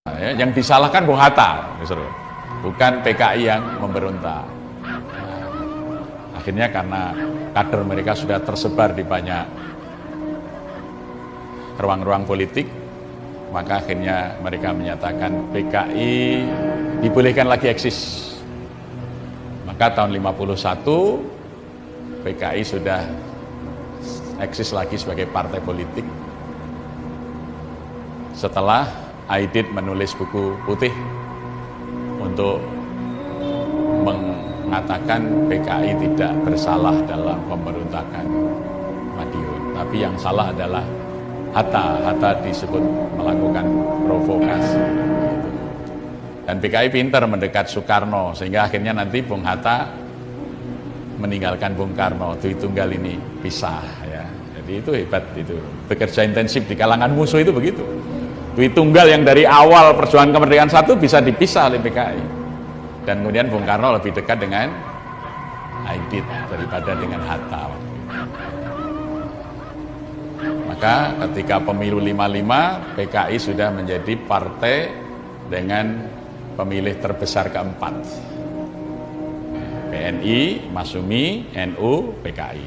Ya, yang disalahkan Bung Hatta, bukan PKI yang memberontak. Akhirnya karena kader mereka sudah tersebar di banyak ruang-ruang politik, maka akhirnya mereka menyatakan PKI dibolehkan lagi eksis. Maka tahun 51 PKI sudah eksis lagi sebagai partai politik. Setelah Aidit menulis buku putih untuk mengatakan PKI tidak bersalah dalam pemberontakan Madiun, tapi yang salah adalah Hatta. Hatta disebut melakukan provokasi. Dan PKI pintar mendekat Soekarno, sehingga akhirnya nanti Bung Hatta meninggalkan Bung Karno. Dwi Tunggal ini pisah, ya. Jadi itu hebat, itu bekerja intensif di kalangan musuh itu begitu. Dwi Tunggal yang dari awal perjuangan kemerdekaan satu bisa dipisah oleh PKI, dan kemudian Bung Karno lebih dekat dengan Aidit daripada dengan Hatta. Maka ketika pemilu 55 PKI sudah menjadi partai dengan pemilih terbesar keempat. PNI, Masyumi, NU, PKI.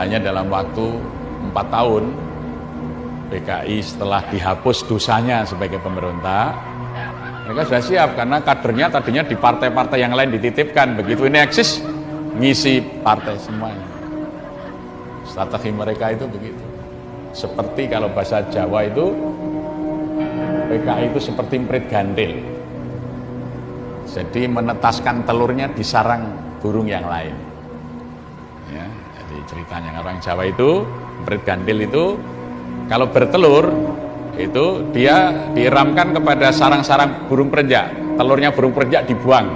Hanya dalam waktu 4 tahun PKI setelah dihapus dosanya sebagai pemberontak, mereka sudah siap karena kadernya tadinya di partai-partai yang lain dititipkan. Begitu ini eksis, ngisi partai semuanya. Strategi mereka itu begitu. Seperti kalau bahasa Jawa itu, PKI itu seperti emprit gandil. Jadi menetaskan telurnya di sarang burung yang lain. Ya, jadi ceritanya orang Jawa itu, emprit gandil itu kalau bertelur itu dia diiramkan kepada sarang-sarang burung perenjak. Telurnya burung perenjak dibuang.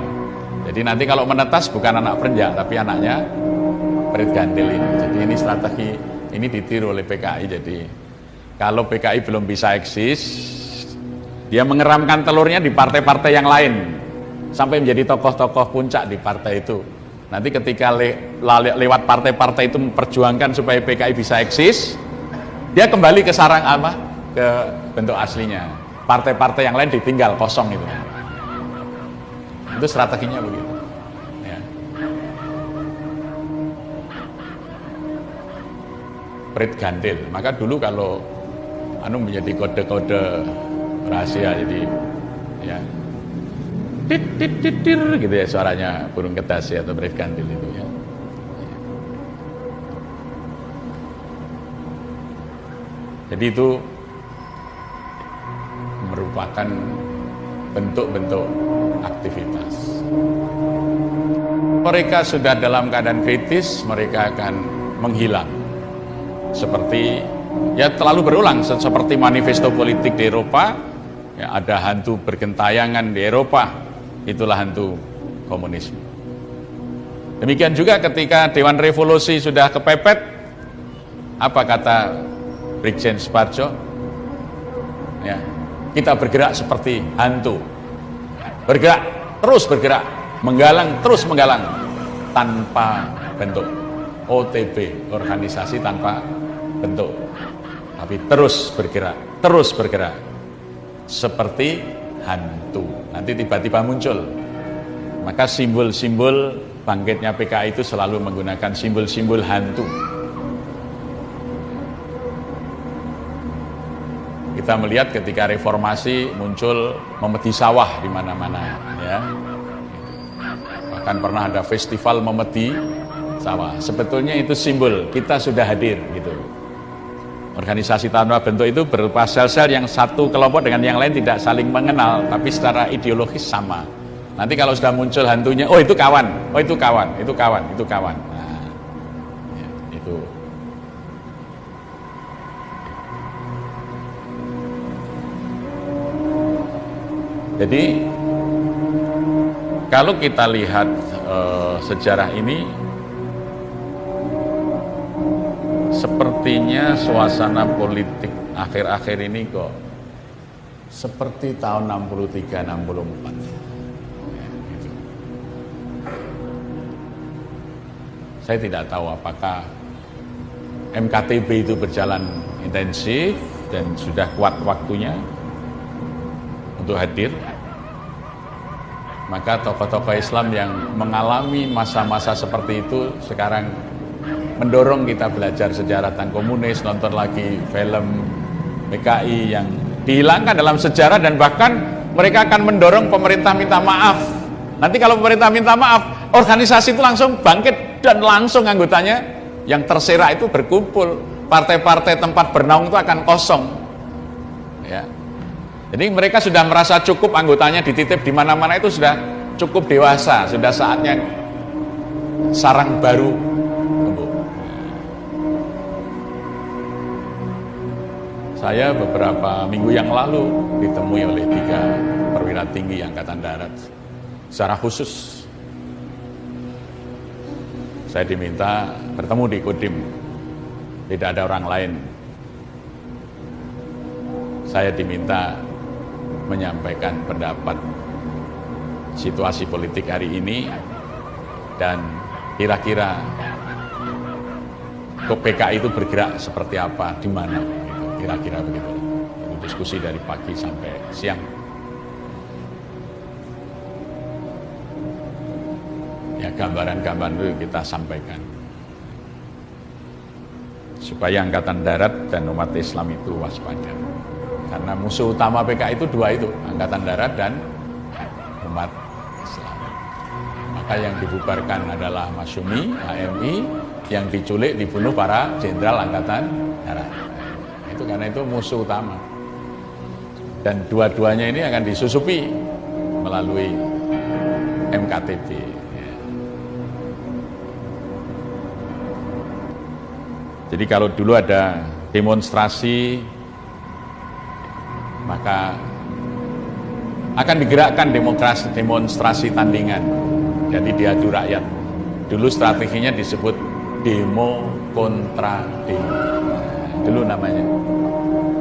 Jadi nanti kalau menetas bukan anak perenjak tapi anaknya emprit gandil ini. Jadi ini strategi ini ditiru oleh PKI. Jadi kalau PKI belum bisa eksis, dia mengeramkan telurnya di partai-partai yang lain sampai menjadi tokoh-tokoh puncak di partai itu. Nanti ketika lewat partai-partai itu memperjuangkan supaya PKI bisa eksis, dia kembali ke sarang apa? Ke bentuk aslinya. Partai-partai yang lain ditinggal kosong itu. Itu strateginya begitu. Ya. Prit gandil. Maka dulu kalau menjadi kode-kode rahasia, jadi ya tit gitu ya suaranya burung ketasi atau prit gandil itu ya. Jadi itu merupakan bentuk-bentuk aktivitas. Mereka sudah dalam keadaan kritis, mereka akan menghilang. Seperti ya terlalu berulang seperti manifesto politik di Eropa, ya ada hantu bergentayangan di Eropa, itulah hantu komunisme. Demikian juga ketika Dewan Revolusi sudah kepepet, apa kata Brigjen Suparjo? Ya, kita bergerak seperti hantu, bergerak, terus bergerak, menggalang, terus menggalang, tanpa bentuk. OTB, organisasi tanpa bentuk, tapi terus bergerak, seperti hantu. Nanti tiba-tiba muncul. Maka simbol-simbol bangkitnya PKI itu selalu menggunakan simbol-simbol hantu. Kita melihat ketika reformasi muncul memedi sawah di mana-mana, ya. Bahkan pernah ada festival memedi sawah. Sebetulnya itu simbol kita sudah hadir, gitu. Organisasi tanpa bentuk itu berupa sel-sel yang satu kelompok dengan yang lain tidak saling mengenal, tapi secara ideologis sama. Nanti kalau sudah muncul hantunya, oh itu kawan, oh itu kawan, itu kawan, itu kawan. Nah, ya, itu. Jadi kalau kita lihat sejarah ini, sepertinya suasana politik akhir-akhir ini kok seperti tahun 63-64. Ya, gitu. Saya tidak tahu apakah MKTB itu berjalan intensif dan sudah kuat waktunya untuk hadir, maka tokoh-tokoh Islam yang mengalami masa-masa seperti itu sekarang mendorong kita belajar sejarah tentang komunis, nonton lagi film PKI yang dihilangkan dalam sejarah, dan bahkan mereka akan mendorong pemerintah minta maaf. Nanti kalau pemerintah minta maaf, organisasi itu langsung bangkit dan langsung anggotanya yang terserak itu berkumpul. Partai-partai tempat bernaung itu akan kosong. Ya. Jadi mereka sudah merasa cukup anggotanya dititip di mana-mana, itu sudah cukup dewasa, sudah saatnya sarang baru tumbuh. Saya beberapa minggu yang lalu ditemui oleh 3 perwira tinggi Angkatan Darat. Secara khusus saya diminta bertemu di Kodim, tidak ada orang lain. Saya diminta menyampaikan pendapat situasi politik hari ini dan kira-kira PKI itu bergerak seperti apa, di mana, kira-kira begitu. Itu diskusi dari pagi sampai siang. Ya, gambaran-gambaran itu kita sampaikan supaya Angkatan Darat dan umat Islam itu waspada. Karena musuh utama PKI itu 2 itu, Angkatan Darat dan umat Islam. Maka yang dibubarkan adalah Masyumi, HMI, yang diculik, dibunuh para jenderal Angkatan Darat. Itu karena itu musuh utama. Dan dua-duanya ini akan disusupi melalui MKTB. Jadi kalau dulu ada demonstrasi, maka akan digerakkan demonstrasi tandingan. Jadi diadu rakyat. Dulu strateginya disebut demo kontra demo. Dulu namanya.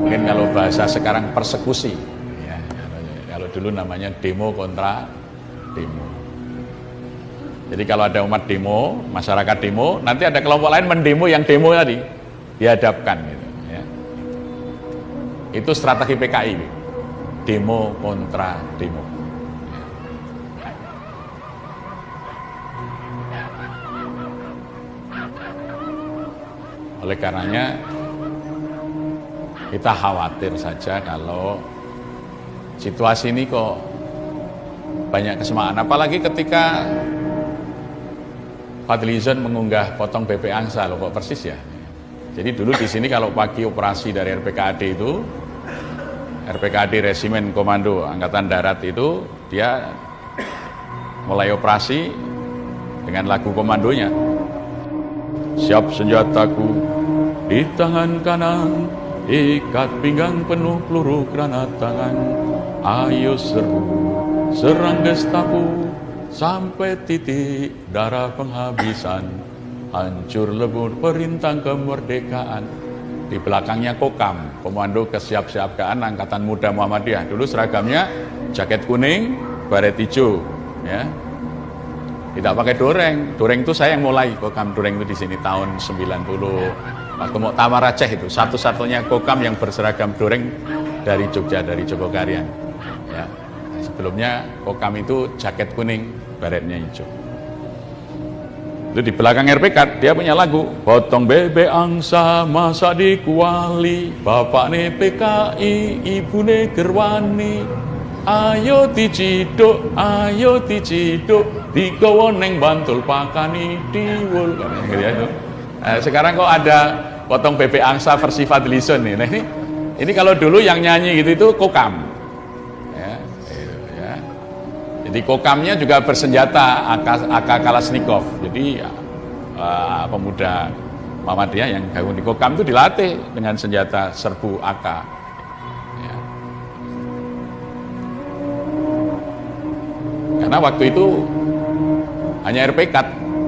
Mungkin kalau bahasa sekarang persekusi. Ya, kalau dulu namanya demo kontra demo. Jadi kalau ada umat demo, masyarakat demo, nanti ada kelompok lain mendemo yang demo tadi, dihadapkan gitu, ya. Itu strategi PKI, demo kontra demo. Oleh karenanya kita khawatir saja kalau situasi ini kok banyak kesemaan, apalagi ketika Fadlizon mengunggah potong BP angsa, loh kok persis ya. Jadi dulu di sini kalau pagi operasi dari RPKAD itu, RPKAD Resimen Komando Angkatan Darat itu, dia mulai operasi dengan lagu komandonya. Siap senjataku di tangan kanan, ikat pinggang penuh peluru granat tangan. Ayo serbu, serang Gestapo, sampai titik darah penghabisan, hancur lebur perintah kemerdekaan. Di belakangnya Kokam, Komando Kesiapsiagaan Angkatan Muda Muhammadiyah. Dulu seragamnya jaket kuning, baret hijau, ya. Tidak pakai doreng. Doreng itu saya yang mulai Kokam doreng itu di sini tahun 90. Waktu Muktamar Aceh itu satu-satunya Kokam yang berseragam doreng dari Jogja, dari Jogokarian. Ya. Sebelumnya Kokam itu jaket kuning, baretnya hijau. Itu di belakang RPK dia punya lagu, potong bebek angsa masa dikuali, bapak ne PKI, ibu ne gerwani, ayo diciduk, digawa neng Bantul pakani diwul. Sekarang kok ada potong bebek angsa versi Fadlizon nih. Nah ini kalau dulu yang nyanyi gitu itu Kokam. Jadi Kokamnya juga bersenjata AK Kalashnikov. Jadi pemuda Muhammadiyah yang gabung di Kokam itu dilatih dengan senjata serbu AK. Ya. Karena waktu itu hanya RPK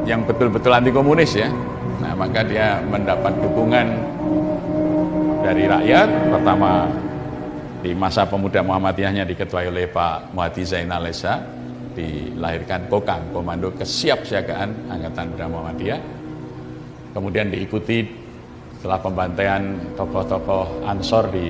yang betul-betul anti komunis ya. Nah maka dia mendapat dukungan dari rakyat. Pertama di masa pemuda Muhammadiyahnya diketuai oleh Pak Muhadi Zainal Esa, dilahirkan Kokam, Komando Kesiapsiagaan Angkatan Muda Muhammadiyah. Kemudian diikuti setelah pembantaian tokoh-tokoh Ansor di